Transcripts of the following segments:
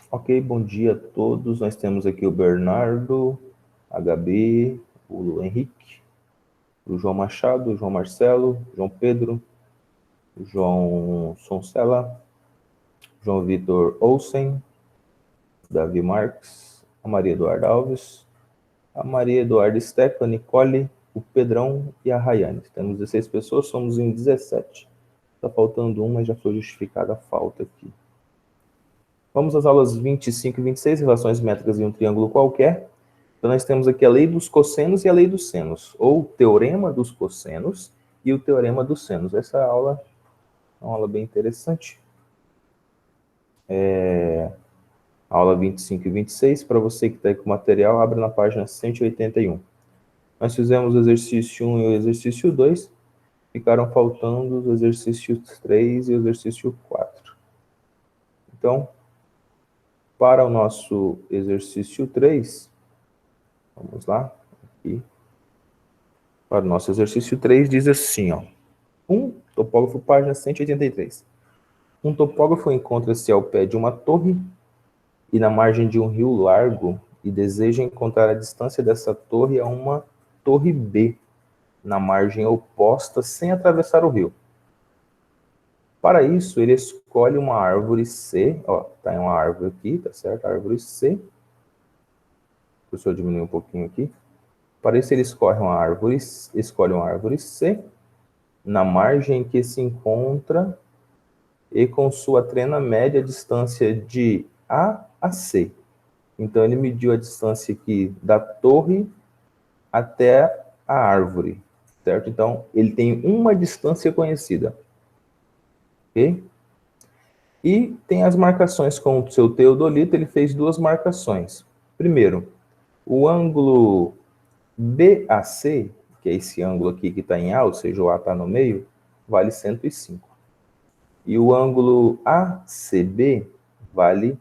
Ok, bom dia a todos. Nós temos aqui o Bernardo, a Gabi, o Henrique, o João Machado, o João Marcelo, o João Pedro, o João Soncella, João Vitor Olsen, Davi Marques, a Maria Eduarda Alves, a Maria Eduarda Stephanie, Nicole, o Pedrão e a Rayane. Temos 16 pessoas, somos em 17. Está faltando uma, mas já foi justificada a falta aqui. Vamos às aulas 25 e 26, relações métricas em um triângulo qualquer. Então, nós temos aqui a lei dos cossenos e a lei dos senos, ou o teorema dos cossenos e o teorema dos senos. Essa aula é uma aula bem interessante. Aula 25 e 26, para você que está aí com o material, abre na página 181. Nós fizemos o exercício 1 e o exercício 2, ficaram faltando os exercícios 3 e o exercício 4. Então, para o nosso exercício 3, vamos lá, aqui. Para o nosso exercício 3, diz assim, ó. Topógrafo, página 183. Um topógrafo encontra-se ao pé de uma torre e na margem de um rio largo e deseja encontrar a distância dessa torre a uma torre B, na margem oposta, sem atravessar o rio. Para isso, ele escolhe uma árvore C, ó, tá em uma árvore aqui, tá certo? A árvore C. Deixa eu diminuir um pouquinho aqui. Para isso, ele escolhe uma árvore C, na margem que se encontra e com sua trena mede a distância de A a C. Então, ele mediu a distância aqui da torre até a árvore, certo? Então, ele tem uma distância conhecida, ok? E tem as marcações com o seu teodolito, ele fez duas marcações. Primeiro, o ângulo BAC, que é esse ângulo aqui que está em A, ou seja, o A está no meio, vale 105. E o ângulo ACB vale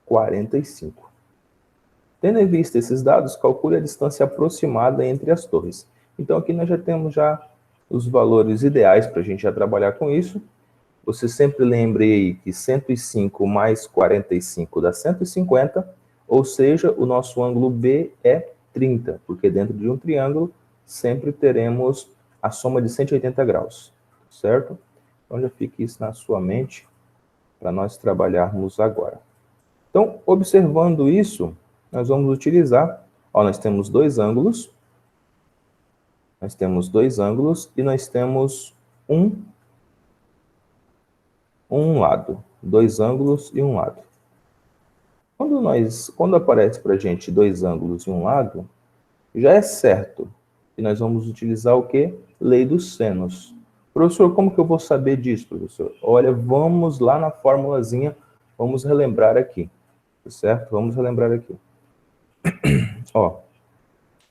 45. Tendo em vista esses dados, calcule a distância aproximada entre as torres. Então, aqui nós já temos os valores ideais para a gente já trabalhar com isso. Você sempre lembre aí que 105 mais 45 dá 150, ou seja, o nosso ângulo B é 30, porque dentro de um triângulo sempre teremos a soma de 180 graus, certo? Então, já fique isso na sua mente para nós trabalharmos agora. Então, observando isso, nós vamos utilizar, nós temos dois ângulos, e nós temos um lado, dois ângulos e um lado. Quando aparece para a gente dois ângulos e um lado, já é certo que nós vamos utilizar o quê? Lei dos senos. Professor, como que eu vou saber disso, professor? Olha, vamos lá na formulazinha, vamos relembrar aqui, certo? Vamos relembrar aqui. Ó,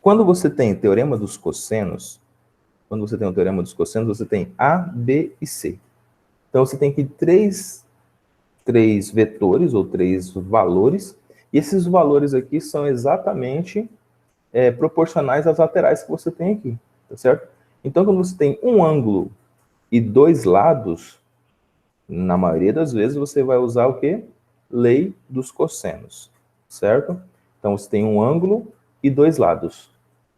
quando você tem teorema dos cossenos, você tem A, B e C. Então, você tem aqui três vetores, ou três valores, e esses valores aqui são exatamente proporcionais às laterais que você tem aqui, tá certo? Então, quando você tem um ângulo e dois lados, na maioria das vezes você vai usar o quê? Lei dos cossenos, certo? Então, você tem um ângulo e dois lados.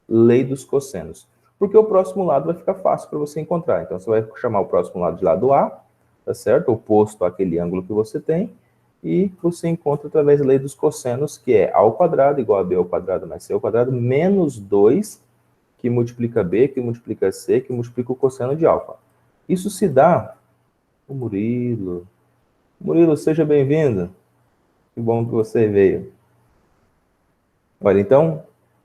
Lei dos cossenos. Porque o próximo lado vai ficar fácil para você encontrar. Então, você vai chamar o próximo lado de lado A, tá certo? Oposto àquele ângulo que você tem, e você encontra através da lei dos cossenos, que é A ao quadrado igual a B ao quadrado mais C ao quadrado, menos 2, que multiplica B, que multiplica C, que multiplica o cosseno de alfa. Isso se dá... O Murilo. Murilo, seja bem-vindo. Que bom que você veio. Olha, então,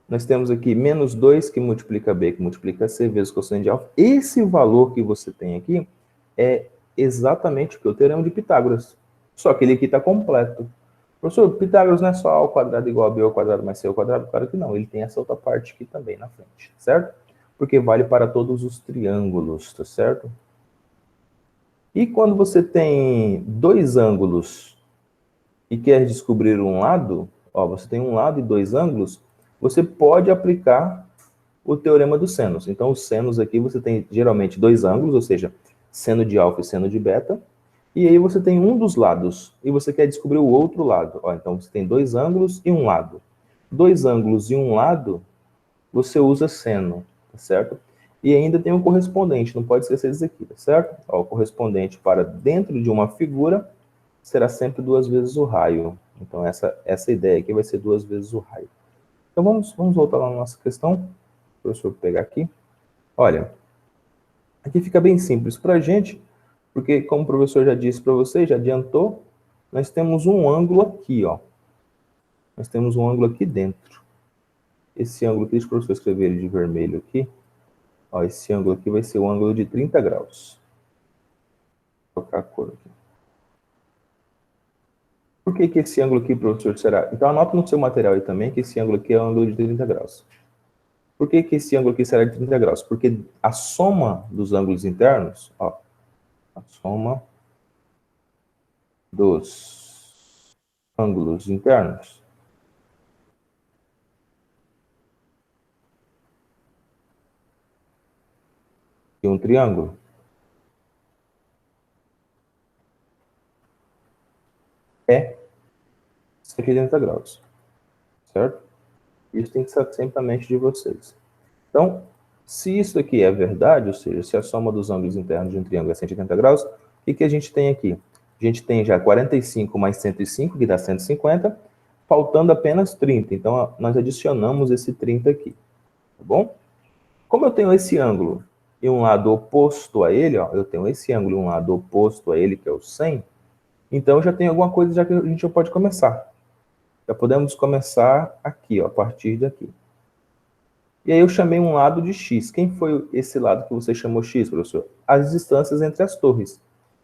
nós temos aqui menos 2 que multiplica B, que multiplica C, vezes cosseno de alfa. Esse valor que você tem aqui é exatamente o que? O teorema de Pitágoras. Só que ele aqui está completo. Professor, Pitágoras não é só A ao quadrado igual a B ao quadrado mais C ao quadrado? Claro que não, ele tem essa outra parte aqui também na frente, certo? Porque vale para todos os triângulos, tá certo? E quando você tem dois ângulos e quer descobrir um lado, você tem um lado e dois ângulos, você pode aplicar o teorema dos senos. Então, os senos aqui você tem geralmente dois ângulos, ou seja, seno de alfa e seno de beta, E aí você tem um dos lados, e você quer descobrir o outro lado. Ó, então você tem dois ângulos e um lado. Dois ângulos e um lado, você usa seno, tá certo? E ainda tem um correspondente, não pode esquecer disso aqui, tá certo? Ó, o correspondente para dentro de uma figura será sempre duas vezes o raio. Então essa ideia aqui vai ser duas vezes o raio. Então vamos voltar lá na nossa questão. Deixa o professor pegar aqui. Olha, aqui fica bem simples para a gente, porque como o professor já disse para vocês, já adiantou, nós temos um ângulo aqui, ó. Nós temos um ângulo aqui dentro. Esse ângulo aqui, deixa o professor escrever ele de vermelho aqui. Ó, esse ângulo aqui vai ser o ângulo de 30 graus. Vou trocar a cor aqui. Por que esse ângulo aqui, professor, será? Então anota no seu material aí também que esse ângulo aqui é o ângulo de 30 graus. Por que esse ângulo aqui será de 30 graus? Porque a soma dos ângulos internos, ó, a soma dos ângulos internos de um triângulo é 180 graus, certo? Isso tem que estar sempre na mente de vocês. Então, se isso aqui é verdade, ou seja, se a soma dos ângulos internos de um triângulo é 180 graus, o que a gente tem aqui? A gente tem já 45 mais 105, que dá 150, faltando apenas 30. Então, nós adicionamos esse 30 aqui, tá bom? Como eu tenho esse ângulo e um lado oposto a ele, ó, eu tenho esse ângulo e um lado oposto a ele, que é o 100, então eu já tenho alguma coisa já que a gente já pode começar. Já podemos começar aqui, ó, a partir daqui. E aí eu chamei um lado de x. Quem foi esse lado que você chamou x, professor? As distâncias entre as torres.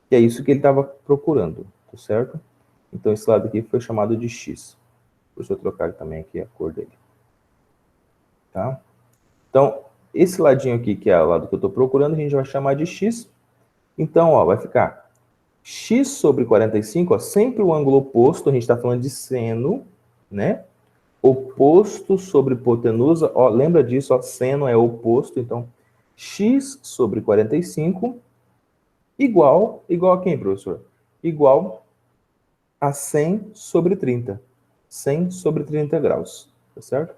E é isso que ele estava procurando, tá certo? Então esse lado aqui foi chamado de x. Deixa eu trocar também aqui a cor dele. Tá? Então, esse ladinho aqui, que é o lado que eu estou procurando, a gente vai chamar de x. Então, ó, vai ficar x sobre 45, ó, sempre o ângulo oposto, a gente está falando de seno, né? Oposto sobre hipotenusa, ó, lembra disso, ó, seno é oposto, então x sobre 45 igual a quem, professor? Igual a 100 sobre 30. 100 sobre 30 graus, tá certo?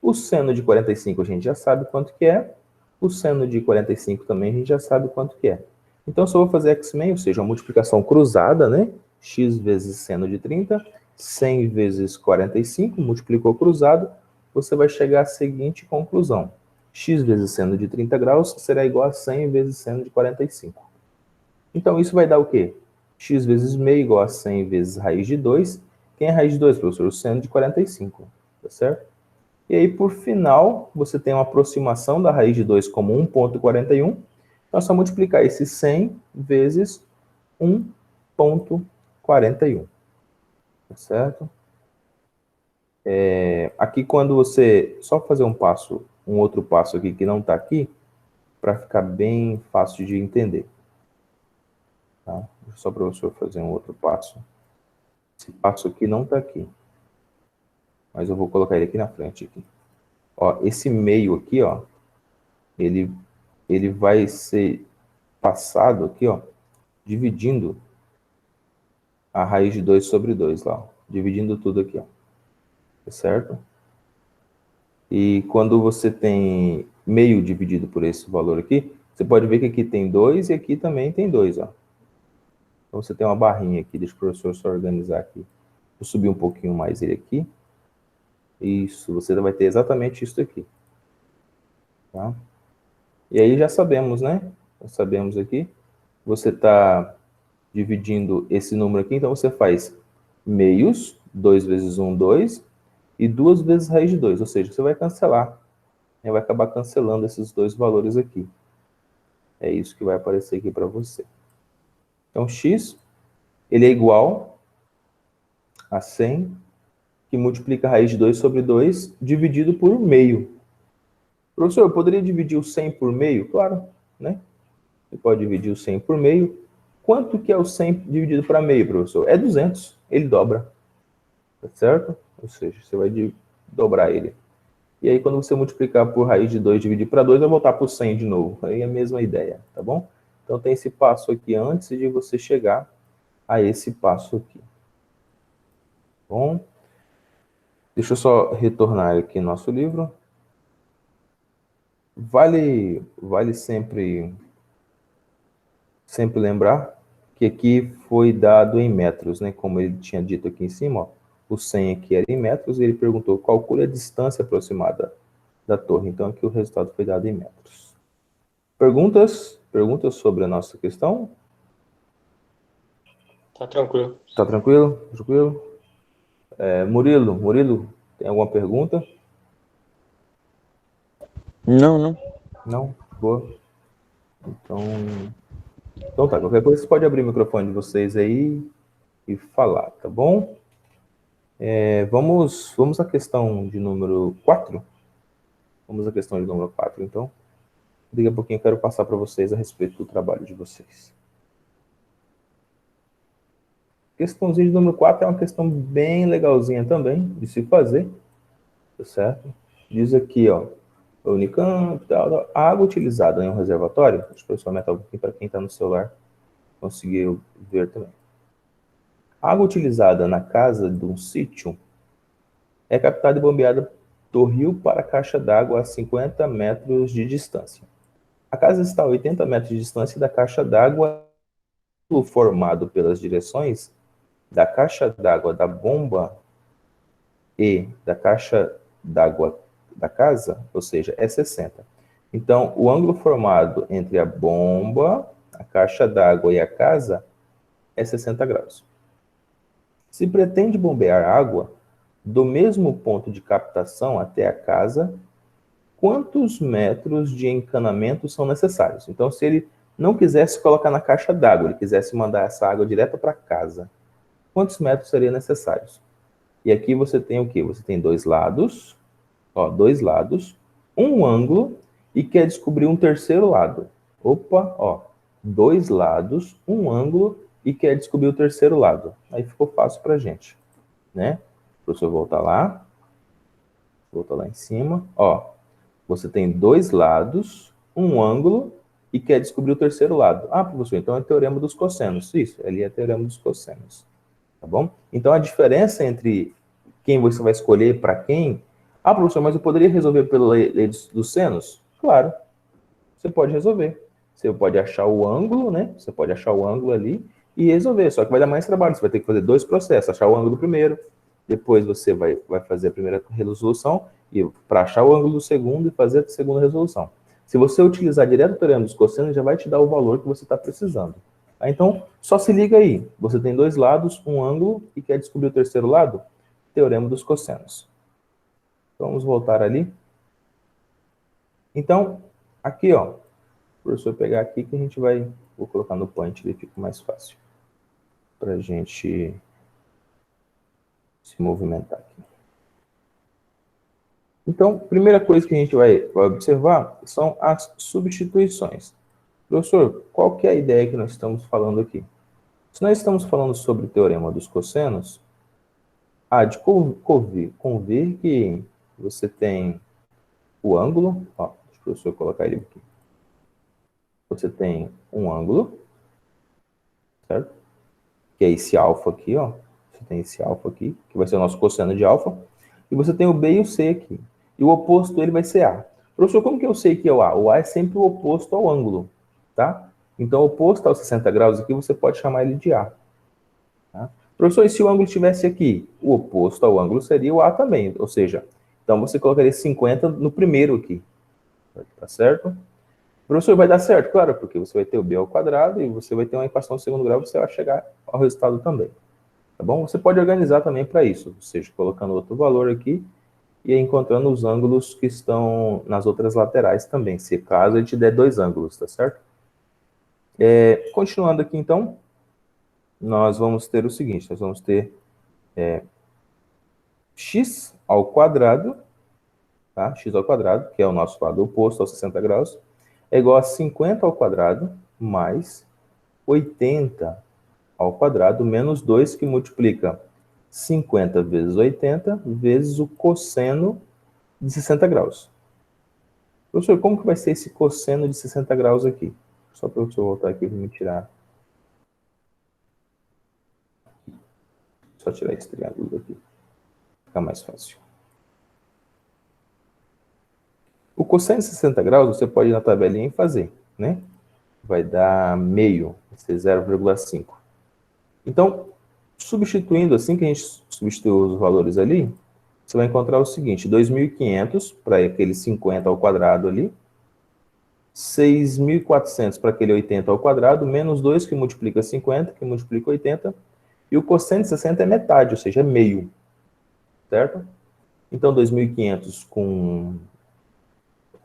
O seno de 45 a gente já sabe quanto que é, o seno de 45 também a gente já sabe quanto que é. Então, só vou fazer X-Men, ou seja, uma multiplicação cruzada, né? X vezes seno de 30, 100 vezes 45, multiplicou cruzado, você vai chegar à seguinte conclusão. X vezes seno de 30 graus será igual a 100 vezes seno de 45. Então, isso vai dar o quê? X vezes meio igual a 100 vezes raiz de 2. Quem é raiz de 2, professor? O seno de 45, tá certo? E aí, por final, você tem uma aproximação da raiz de 2 como 1,41. Então, é só multiplicar esse 100 vezes 1,41. Tá certo? Aqui, quando você... Só fazer um outro passo aqui que não está aqui, para ficar bem fácil de entender. Tá? Só para o professor fazer um outro passo. Esse passo aqui não está aqui. Mas eu vou colocar ele aqui na frente. Aqui. Ó, esse meio aqui, ó, ele vai ser passado aqui, ó, dividindo a raiz de 2 sobre 2 lá, ó, dividindo tudo aqui, ó, tá certo? E quando você tem meio dividido por esse valor aqui, você pode ver que aqui tem 2 e aqui também tem 2, ó. Então você tem uma barrinha aqui, deixa o professor só organizar aqui. Vou subir um pouquinho mais ele aqui. Isso, você vai ter exatamente isso aqui. Tá? E aí já sabemos, né? Já sabemos aqui. Você está dividindo esse número aqui, então você faz meios, 2 vezes 1, 2, e 2 vezes raiz de 2, ou seja, você vai cancelar, né? Vai acabar cancelando esses dois valores aqui. É isso que vai aparecer aqui para você. Então, x, ele é igual a 100, que multiplica a raiz de 2 sobre 2, dividido por meio. Professor, eu poderia dividir o 100 por meio? Claro, né? Você pode dividir o 100 por meio. Quanto que é o 100 dividido para meio, professor? É 200. Ele dobra. Tá certo? Ou seja, você vai dobrar ele. E aí, quando você multiplicar por raiz de 2 dividir para 2, vai voltar para o 100 de novo. Aí é a mesma ideia, tá bom? Então, tem esse passo aqui antes de você chegar a esse passo aqui. Bom, deixa eu só retornar aqui nosso livro. Vale sempre lembrar que aqui foi dado em metros, né? Como ele tinha dito aqui em cima, ó, o 100 aqui era em metros, e ele perguntou, calcule a distância aproximada da torre. Então, aqui o resultado foi dado em metros. Perguntas? Perguntas sobre a nossa questão? Tá tranquilo. Tá tranquilo? Tranquilo? Murilo, tem alguma pergunta? Não, não. Não? Boa. Então tá, qualquer coisa você pode abrir o microfone de vocês aí e falar, tá bom? Vamos à questão de número 4. Vamos à questão de número 4, então. Daqui a pouquinho eu quero passar para vocês a respeito do trabalho de vocês. Questãozinha de número 4 é uma questão bem legalzinha também de se fazer, tá certo? Diz aqui, ó, o Unicamp, tal, a água utilizada em um reservatório, deixa eu professor aumentar um pouquinho para quem está no celular conseguir ver também. A água utilizada na casa de um sítio é captada e bombeada do rio para a caixa d'água a 50 metros de distância. A casa está a 80 metros de distância da caixa d'água, formado pelas direções da caixa d'água da bomba e da caixa d'água da casa, ou seja, é 60. Então, o ângulo formado entre a bomba, a caixa d'água e a casa é 60 graus. Se pretende bombear água do mesmo ponto de captação até a casa, quantos metros de encanamento são necessários? Então, se ele não quisesse colocar na caixa d'água, ele quisesse mandar essa água direto para casa, quantos metros seriam necessários? E aqui você tem o quê? Você tem dois lados, um ângulo, e quer descobrir um terceiro lado. Opa, ó, dois lados, um ângulo, e quer descobrir o terceiro lado. Aí ficou fácil para a gente, né? Professor, voltar lá em cima, ó, você tem dois lados, um ângulo, e quer descobrir o terceiro lado. Ah, professor, então é o teorema dos cossenos. Isso, ali é o teorema dos cossenos. Tá bom? Então a diferença entre quem você vai escolher para quem. Ah, professor, mas eu poderia resolver pela lei dos senos? Claro, você pode resolver. Você pode achar o ângulo, né? Você pode achar o ângulo ali e resolver. Só que vai dar mais trabalho. Você vai ter que fazer dois processos: achar o ângulo primeiro, depois você vai fazer a primeira resolução e para achar o ângulo do segundo e fazer a segunda resolução. Se você utilizar direto o teorema dos cossenos, já vai te dar o valor que você está precisando. Então, só se liga aí. Você tem dois lados, um ângulo, e quer descobrir o terceiro lado? Teorema dos cossenos. Vamos voltar ali. Então, aqui, ó, o professor pegar aqui que a gente vai, vou colocar no point, ele fica mais fácil para a gente se movimentar aqui. Então, primeira coisa que a gente vai observar são as substituições. Professor, qual que é a ideia que nós estamos falando aqui? Se nós estamos falando sobre o teorema dos cossenos, há de convir que você tem o ângulo, ó, deixa o professor colocar ele aqui. Você tem um ângulo, certo? Que é esse alfa aqui, ó. Você tem esse alfa aqui, que vai ser o nosso cosseno de alfa. E você tem o B e o C aqui. E o oposto dele vai ser A. Professor, como que eu sei que é o A? O A é sempre o oposto ao ângulo, tá? Então, o oposto aos 60 graus aqui, você pode chamar ele de A. Tá? Professor, e se o ângulo estivesse aqui? O oposto ao ângulo seria o A também. Ou seja, então você colocaria 50 no primeiro aqui. Tá certo? Professor, vai dar certo? Claro, porque você vai ter o B ao quadrado e você vai ter uma equação de segundo grau, você vai chegar ao resultado também. Tá bom? Você pode organizar também para isso, ou seja, colocando outro valor aqui e encontrando os ângulos que estão nas outras laterais também, se caso ele te der dois ângulos, tá certo? Continuando aqui, então, nós vamos ter o seguinte, nós vamos ter x ao quadrado, tá? X ao quadrado, que é o nosso lado oposto aos 60 graus, é igual a 50 ao quadrado mais 80 ao quadrado menos 2, que multiplica 50 vezes 80 vezes o cosseno de 60 graus. Professor, como que vai ser esse cosseno de 60 graus aqui? Só para eu voltar aqui para me tirar. Só tirar esse triângulo daqui. Fica mais fácil. O cosseno de 60 graus, você pode ir na tabelinha e fazer, né? Vai dar meio, vai ser 0,5. Então, substituindo, assim que a gente substituiu os valores ali, você vai encontrar o seguinte, 2.500 para aquele 50 ao quadrado ali, 6.400 para aquele 80 ao quadrado, menos 2 que multiplica 50, que multiplica 80, e o cosseno de 60 é metade, ou seja, é meio, certo? Então, 2.500 com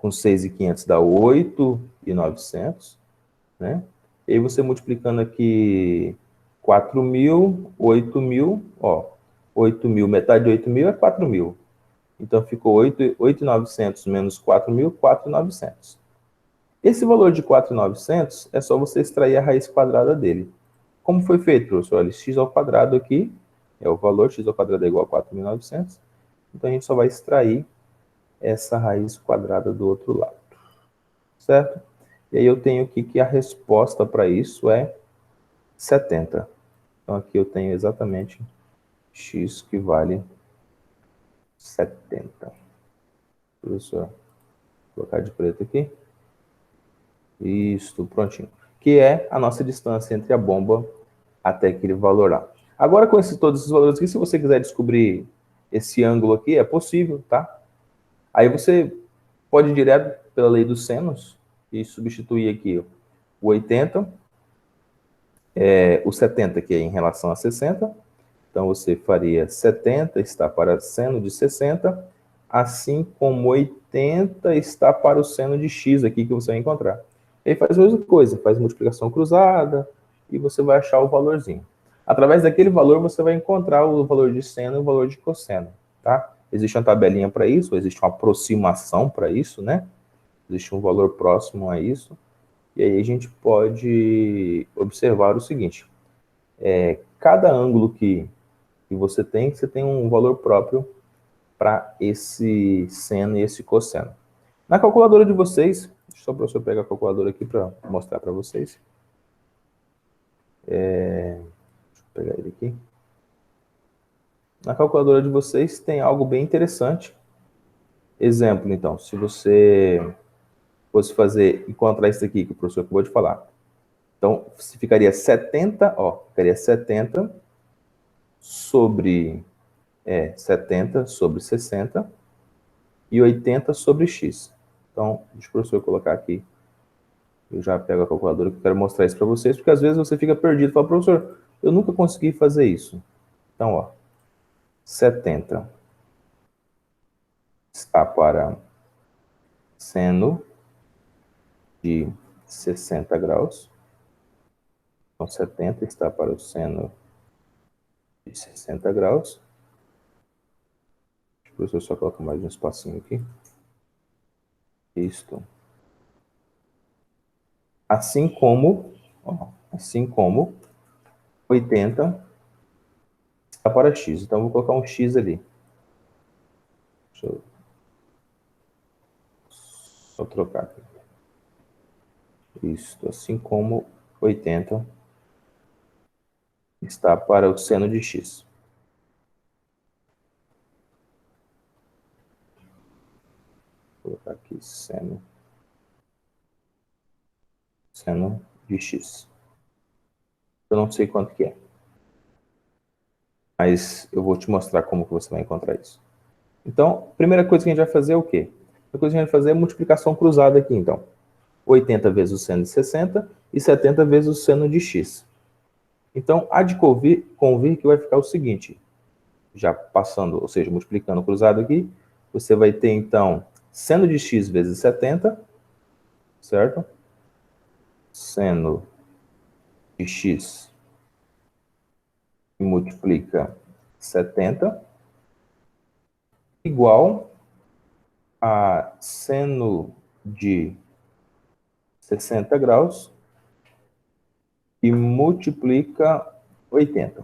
6.500 dá 8.900, né? E aí você multiplicando aqui 4.000, 8.000, ó, 8.000, metade de 8.000 é 4.000. Então, ficou 8.900 menos 4.000, 4.900. Esse valor de 4.900 é só você extrair a raiz quadrada dele. Como foi feito, professor? Olha, x ao quadrado aqui é o valor, x ao quadrado é igual a 4.900. Então, a gente só vai extrair essa raiz quadrada do outro lado. Certo? E aí eu tenho aqui que a resposta para isso é 70. Então, aqui eu tenho exatamente x que vale 70. Professor, vou colocar de preto aqui. Isso, prontinho. Que é a nossa distância entre a bomba até aquele valor lá. Agora, com todos esses valores aqui, se você quiser descobrir esse ângulo aqui, é possível, tá? Aí você pode ir direto pela lei dos senos e substituir aqui o 80, o 70, que é em relação a 60. Então, você faria 70 está para seno de 60, assim como 80 está para o seno de x aqui que você vai encontrar. E aí faz a mesma coisa, faz multiplicação cruzada e você vai achar o valorzinho. Através daquele valor, você vai encontrar o valor de seno e o valor de cosseno, tá? Existe uma tabelinha para isso, existe uma aproximação para isso, né? Existe um valor próximo a isso. E aí a gente pode observar o seguinte, cada ângulo que você tem um valor próprio para esse seno e esse cosseno. Na calculadora de vocês, só para eu pegar a calculadora aqui para mostrar para vocês. Deixa eu pegar ele aqui. Na calculadora de vocês tem algo bem interessante. Exemplo, então, se você fosse encontrar isso aqui que o professor acabou de falar. Então, ficaria 70, ficaria 70 sobre 70 sobre 60 e 80 sobre x. Então, deixa o professor colocar aqui. Eu já pego a calculadora que eu quero mostrar isso para vocês, porque às vezes você fica perdido e fala, professor, eu nunca consegui fazer isso. Então, 70 está para seno de 60 graus. Então, 70 está para o seno de 60 graus. O professor só coloca mais um espacinho aqui. Isto. Assim como 80 está para x. Então, vou colocar um x ali. Deixa eu só trocar aqui. Isto, assim como 80 está para o seno de x. Vou colocar aqui seno de x. Eu não sei quanto que é, mas eu vou te mostrar como que você vai encontrar isso. Então, a primeira coisa que a gente vai fazer é o quê? A primeira coisa que a gente vai fazer é multiplicação cruzada aqui, então. 80 vezes o seno de 60 e 70 vezes o seno de x. Então, há de convir que vai ficar o seguinte, já passando, ou seja, multiplicando cruzado aqui, você vai ter, então, seno de x vezes 70, certo? Seno de x que multiplica 70 igual a seno de 60 graus e multiplica 80.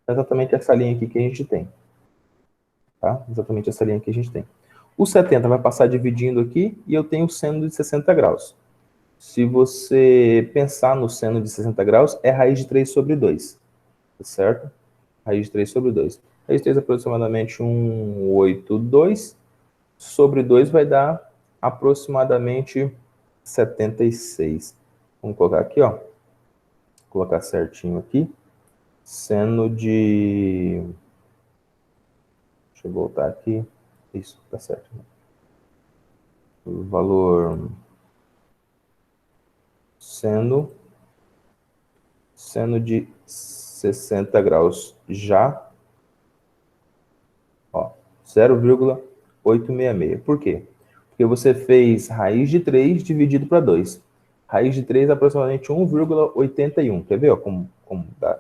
Exatamente essa linha aqui que a gente tem. Tá? Exatamente essa linha que a gente tem. O 70 vai passar dividindo aqui e eu tenho o seno de 60 graus. Se você pensar no seno de 60 graus, é raiz de 3 sobre 2. Certo? Raiz de 3 sobre 2. Raiz de 3 é aproximadamente 182. Sobre 2 vai dar aproximadamente 76. Vamos colocar aqui, ó. Vou colocar certinho aqui. Seno de... Deixa eu voltar aqui. Isso, tá certo. O valor... Seno de 60 graus já, ó, 0,866. Por quê? Porque você fez raiz de 3 dividido para 2. Raiz de 3 é aproximadamente 1,81. Quer ver, ó, como dá?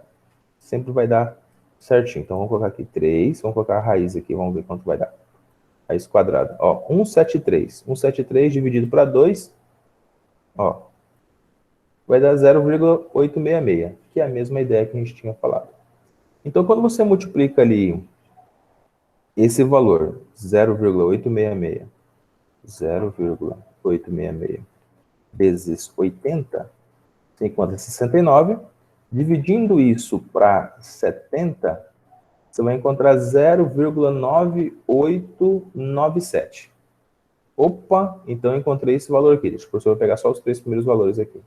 Sempre vai dar certinho. Então, vamos colocar aqui 3. Vamos colocar a raiz aqui. Vamos ver quanto vai dar. Raiz quadrada. Ó, 173. 173 dividido para 2, ó, vai dar 0,866, que é a mesma ideia que a gente tinha falado. Então, quando você multiplica ali esse valor, 0,866 vezes 80, você encontra 69. Dividindo isso para 70, você vai encontrar 0,9897. Opa, então eu encontrei esse valor aqui. Deixa o professor pegar só os 3 primeiros valores aqui.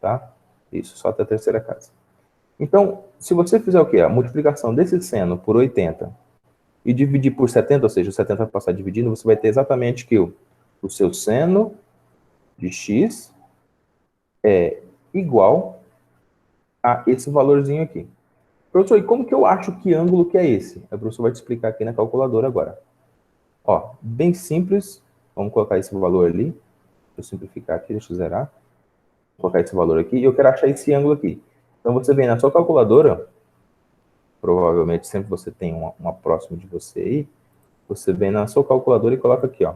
Tá? Isso, só até a terceira casa. Então, se você fizer o quê? A multiplicação desse seno por 80 e dividir por 70, ou seja, o 70 vai passar dividindo, você vai ter exatamente que o seu seno de x é igual a esse valorzinho aqui. Professor, e como que eu acho que ângulo que é esse? O professor vai te explicar aqui na calculadora agora. Ó, bem simples. Vamos colocar esse valor ali. Deixa eu simplificar aqui, deixa eu zerar. Vou colocar esse valor aqui e eu quero achar esse ângulo aqui. Então, você vem na sua calculadora, provavelmente sempre você tem uma próxima de você aí, você vem na sua calculadora e coloca aqui, ó,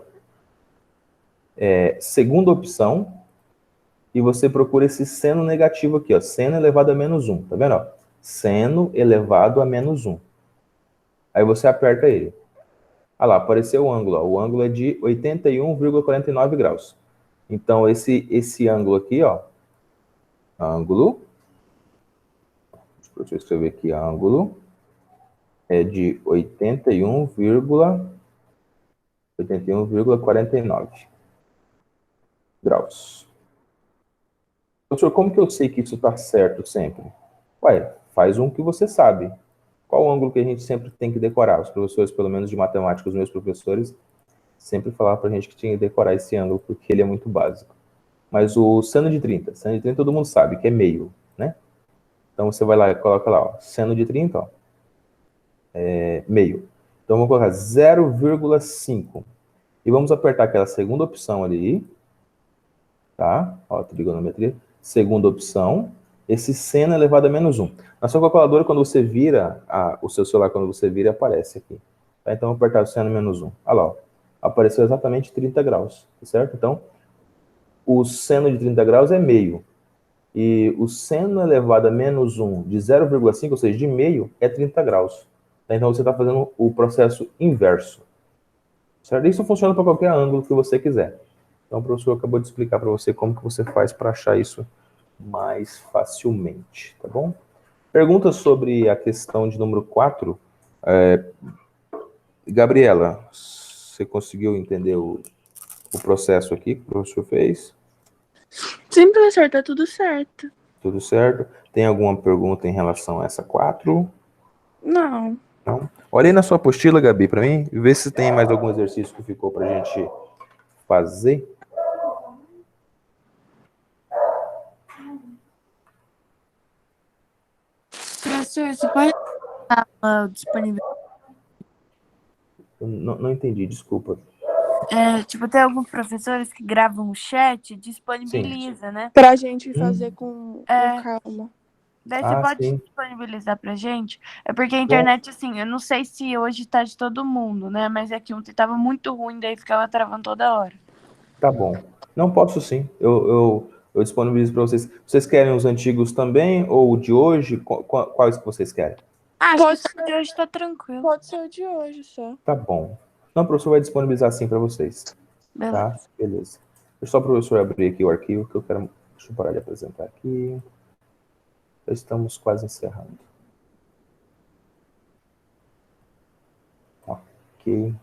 segunda opção, e você procura esse seno negativo aqui, ó, seno elevado a menos 1, tá vendo? Ó? Seno elevado a menos 1. Aí você aperta ele. Ah lá, apareceu o ângulo, ó. O ângulo é de 81,49 graus. Então, esse ângulo aqui, ó, ângulo, deixa eu escrever aqui, ângulo, é de 81,49 graus. Professor, como que eu sei que isso está certo sempre? Ué, faz um que você sabe. Qual o ângulo que a gente sempre tem que decorar? Os professores, pelo menos de matemática, os meus professores, sempre falavam para a gente que tinha que decorar esse ângulo, porque ele é muito básico. Mas o seno de 30 todo mundo sabe que é meio, né? Então você vai lá e coloca lá, ó, seno de 30, ó, meio. Então vamos colocar 0,5. E vamos apertar aquela segunda opção ali, tá? Ó, trigonometria. Segunda opção, esse seno elevado a menos 1. Na sua calculadora, quando você vira, o seu celular, quando você vira, aparece aqui. Tá? Então, vou apertar o seno menos 1. Olha lá, ó. Apareceu exatamente 30 graus, certo? Então, o seno de 30 graus é meio. E o seno elevado a menos 1 de 0,5, ou seja, de meio, é 30 graus. Tá? Então, você está fazendo o processo inverso. Certo? Isso funciona para qualquer ângulo que você quiser. Então, o professor acabou de explicar para você como que você faz para achar isso mais facilmente, tá bom? Pergunta sobre a questão de número 4. Gabriela, você conseguiu entender o processo aqui que o professor fez? Sim, professor, tá tudo certo. Tudo certo? Tem alguma pergunta em relação a essa 4? Não. Não? Olha aí na sua apostila, Gabi, para mim, e vê se tem mais algum exercício que ficou para a gente fazer. Professor, você pode dar disponível? Eu não entendi, desculpa. Tem alguns professores que gravam o chat e Sim. disponibiliza, né? Pra gente fazer com calma. Daí você pode sim. disponibilizar pra gente? É porque a internet, assim, eu não sei se hoje tá de todo mundo, né? Mas é que ontem tava muito ruim, daí ficava travando toda hora. Tá bom. Não posso sim. Eu disponibilizo para vocês. Vocês querem os antigos também ou o de hoje? Quais que vocês querem? Acho que o de hoje tá tranquilo. Pode ser o de hoje só. Tá bom. Não, o professor vai disponibilizar sim para vocês. Beleza. Tá? Beleza. Deixa só o professor abrir aqui o arquivo que eu quero. Deixa eu parar de apresentar aqui. Já estamos quase encerrando. Ok.